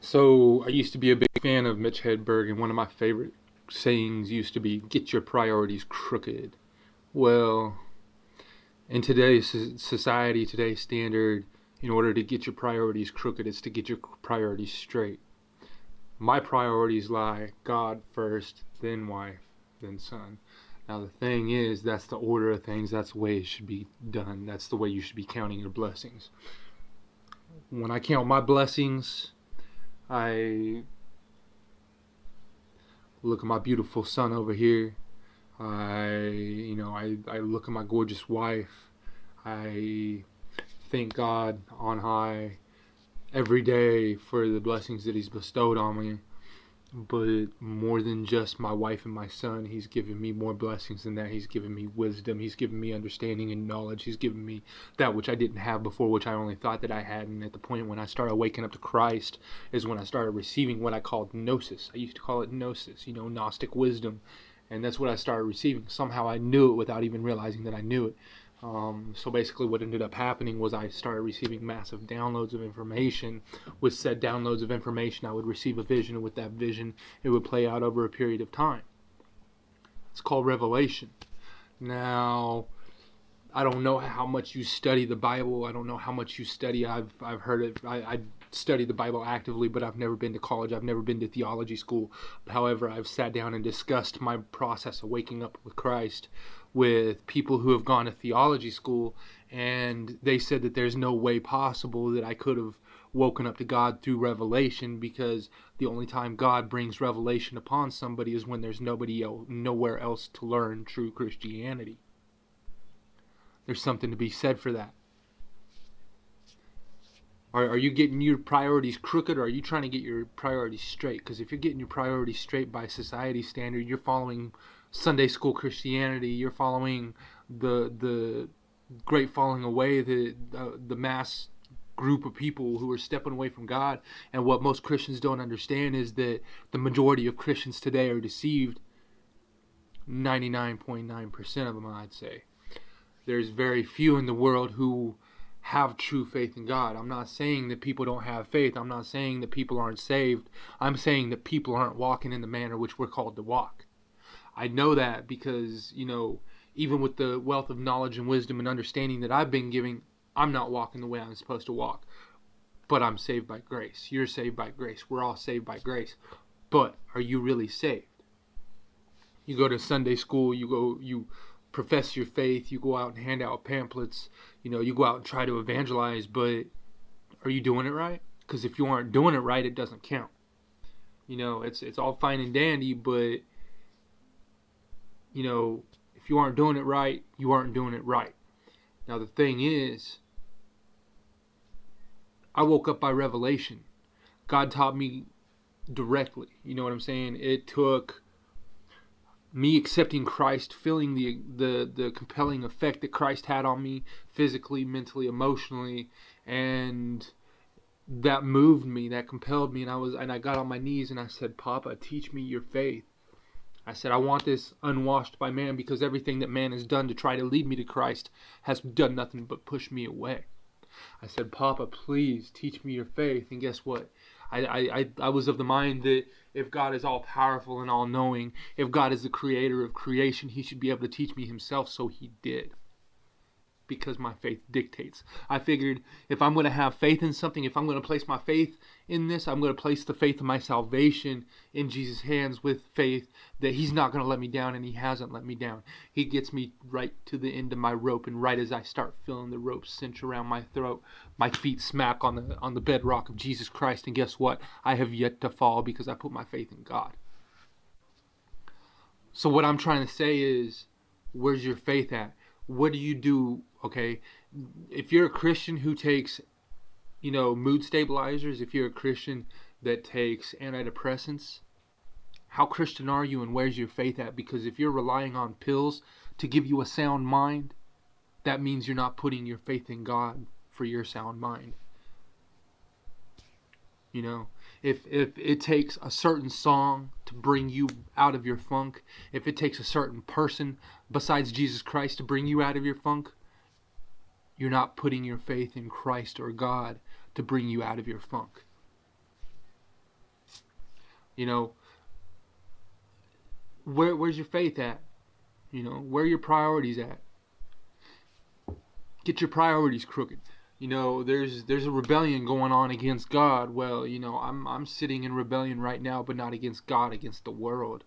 So I used to be a big fan of Mitch Hedberg, and one of my favorite sayings used to be, "Get your priorities crooked." Well, in today's society, today's standard, in order to get your priorities crooked, it's to get your priorities straight. My priorities lie God first, then wife, then son. Now the thing is, that's the order of things. That's the way it should be done. That's the way you should be counting your blessings. When I count my blessings, I look at my beautiful son over here. I look at my gorgeous wife. I thank God on high every day for the blessings that He's bestowed on me. But more than just my wife and my son, He's given me more blessings than that. He's given me wisdom. He's given me understanding and knowledge. He's given me that which I didn't have before, which I only thought that I had. And at the point when I started waking up to Christ is when I started receiving what I called gnosis. I used to call it gnosis, Gnostic wisdom. And that's what I started receiving. Somehow I knew it without even realizing that I knew it. So basically what ended up happening was I started receiving massive downloads of information. With said downloads of information, I would receive a vision, and with that vision, it would play out over a period of time. It's called revelation. Now, I don't know how much you study the Bible. I don't know how much you study. I've heard it. I study the Bible actively, but I've never been to college. I've never been to theology school. However, I've sat down and discussed my process of waking up with Christ with people who have gone to theology school, and they said that there's no way possible that I could have woken up to God through revelation, because the only time God brings revelation upon somebody is when there's nowhere else to learn true Christianity. There's something to be said for that. Are you getting your priorities crooked, or are you trying to get your priorities straight? Because if you're getting your priorities straight by society standard, you're following Sunday school Christianity, you're following the great falling away, the mass group of people who are stepping away from God. And what most Christians don't understand is that the majority of Christians today are deceived. 99.9% of them, I'd say. There's very few in the world who have true faith in God. I'm not saying that people don't have faith. I'm not saying that people aren't saved. I'm saying that people aren't walking in the manner which we're called to walk. I know that because, even with the wealth of knowledge and wisdom and understanding that I've been giving, I'm not walking the way I'm supposed to walk. But I'm saved by grace. You're saved by grace. We're all saved by grace. But are you really saved? You go to Sunday school, you profess your faith, you go out and hand out pamphlets, you go out and try to evangelize, but are you doing it right? Because if you aren't doing it right, it doesn't count. It's all fine and dandy, but if you aren't doing it right, you aren't doing it right. Now the thing is, I woke up by revelation. God taught me directly. You know what I'm saying? It took me accepting Christ, feeling the compelling effect that Christ had on me physically, mentally, emotionally, and that moved me, that compelled me, and I got on my knees and I said, "Papa, teach me your faith." I said, I want this unwashed by man, because everything that man has done to try to lead me to Christ has done nothing but push me away. I said, "Papa, please teach me your faith." And guess what? I was of the mind that if God is all powerful and all knowing, if God is the creator of creation, He should be able to teach me Himself. So He did, because my faith dictates. I figured if I'm going to have faith in something, if I'm going to place my faith in this, I'm going to place the faith of my salvation in Jesus' hands, with faith that He's not going to let me down, and He hasn't let me down. He gets me right to the end of my rope, and right as I start feeling the rope cinch around my throat, my feet smack on the bedrock of Jesus Christ, and guess what? I have yet to fall, because I put my faith in God. So what I'm trying to say is, where's your faith at? What do you do? Okay, if you're a Christian who takes, mood stabilizers, if you're a Christian that takes antidepressants, how Christian are you, and where's your faith at? Because if you're relying on pills to give you a sound mind, that means you're not putting your faith in God for your sound mind. If it takes a certain song to bring you out of your funk, if it takes a certain person besides Jesus Christ to bring you out of your funk, you're not putting your faith in Christ or God to bring you out of your funk. You know, where's your faith at? You know, where are your priorities at? Get your priorities crooked. You know, there's a rebellion going on against God. Well, you know, I'm sitting in rebellion right now, but not against God, against the world.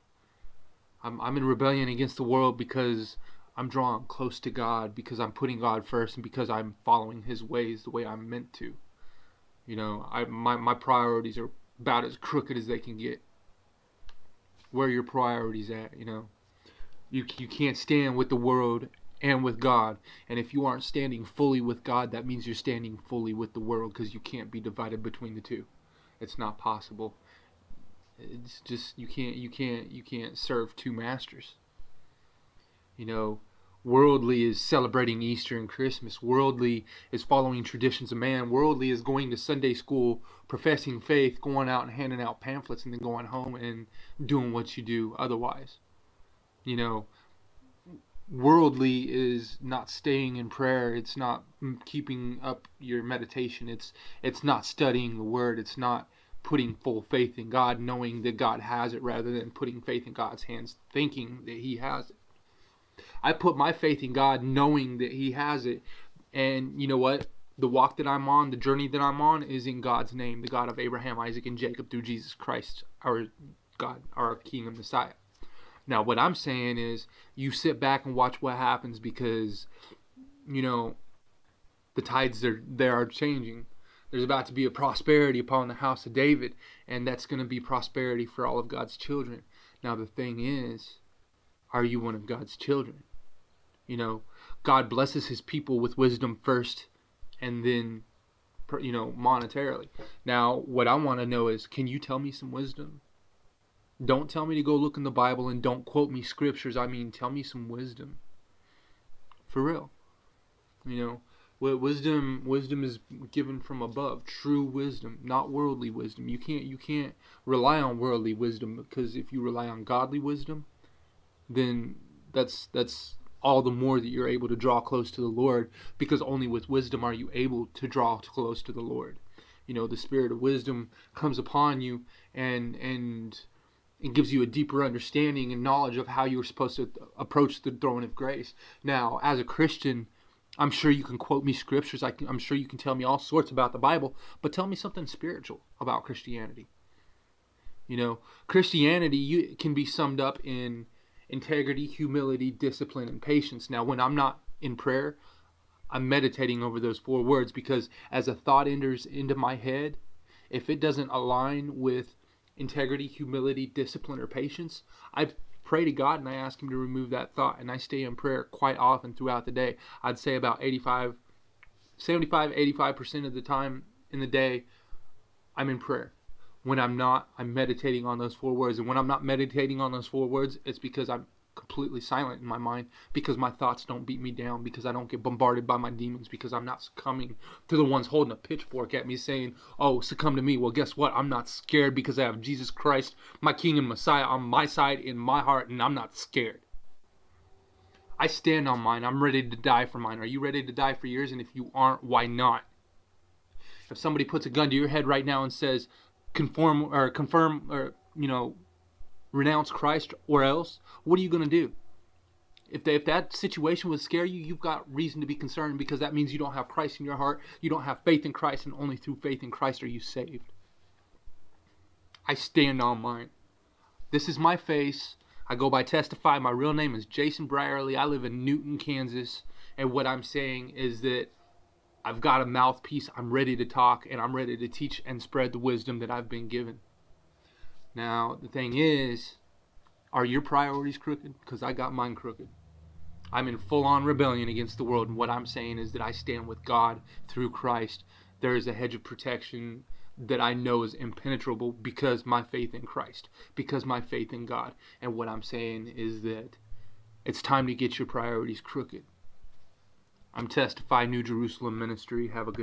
I'm in rebellion against the world because I'm drawn close to God, because I'm putting God first, and because I'm following His ways the way I'm meant to. You know, my priorities are about as crooked as they can get. Where are your priorities at? You know, you can't stand with the world and with God. And if you aren't standing fully with God, that means you're standing fully with the world, because you can't be divided between the two. It's not possible. It's just you can't serve two masters. You know, worldly is celebrating Easter and Christmas. Worldly is following traditions of man. Worldly is going to Sunday school, professing faith, going out and handing out pamphlets, and then going home and doing what you do otherwise. You know, worldly is not staying in prayer. It's not keeping up your meditation. It's not studying the Word. It's not putting full faith in God, knowing that God has it, rather than putting faith in God's hands, thinking that He has it. I put my faith in God knowing that He has it. And you know what? The walk that I'm on, the journey that I'm on, is in God's name, the God of Abraham, Isaac, and Jacob, through Jesus Christ, our God, our King and Messiah. Now, what I'm saying is, you sit back and watch what happens, because, you know, the tides there are changing. There's about to be a prosperity upon the house of David, and that's going to be prosperity for all of God's children. Now, the thing is, are you one of God's children? You know, God blesses His people with wisdom first, and then, you know, monetarily. Now, what I want to know is, can you tell me some wisdom? Don't tell me to go look in the Bible, and don't quote me scriptures. I mean, tell me some wisdom. For real. You know, wisdom is given from above. True wisdom, not worldly wisdom. You can't rely on worldly wisdom, because if you rely on godly wisdom, then that's all the more that you're able to draw close to the Lord, because only with wisdom are you able to draw close to the Lord. You know, the spirit of wisdom comes upon you, and it gives you a deeper understanding and knowledge of how you're supposed to approach the throne of grace. Now, as a Christian, I'm sure you can quote me scriptures. I'm sure you can tell me all sorts about the Bible, but tell me something spiritual about Christianity. You know, Christianity can be summed up in integrity, humility, discipline, and patience. Now, when I'm not in prayer, I'm meditating over those 4 words, because as a thought enters into my head, if it doesn't align with integrity, humility, discipline, or patience, I pray to God and I ask Him to remove that thought, and I stay in prayer quite often throughout the day. I'd say about 75-85% of the time in the day, I'm in prayer. When I'm not, I'm meditating on those 4 words. And when I'm not meditating on those 4 words, it's because I'm completely silent in my mind, because my thoughts don't beat me down, because I don't get bombarded by my demons, because I'm not succumbing to the ones holding a pitchfork at me saying, oh, succumb to me. Well, guess what? I'm not scared, because I have Jesus Christ, my King and Messiah, on my side, in my heart, and I'm not scared. I stand on mine. I'm ready to die for mine. Are you ready to die for yours? And if you aren't, why not? If somebody puts a gun to your head right now and says, confirm or you know, renounce Christ or else, what are you going to do? If that situation would scare you, you've got reason to be concerned, because that means you don't have Christ in your heart. You don't have faith in Christ, and only through faith in Christ are you saved. I stand on mine. This is my face. I go by Testify. My real name is Jason Brierly. I live in Newton, Kansas, and what I'm saying is that I've got a mouthpiece. I'm ready to talk, and I'm ready to teach and spread the wisdom that I've been given. Now, the thing is, are your priorities crooked? Because I got mine crooked. I'm in full-on rebellion against the world, and what I'm saying is that I stand with God through Christ. There is a hedge of protection that I know is impenetrable, because my faith in Christ, because my faith in God. And what I'm saying is that it's time to get your priorities crooked. I'm Testify New Jerusalem Ministry. Have a good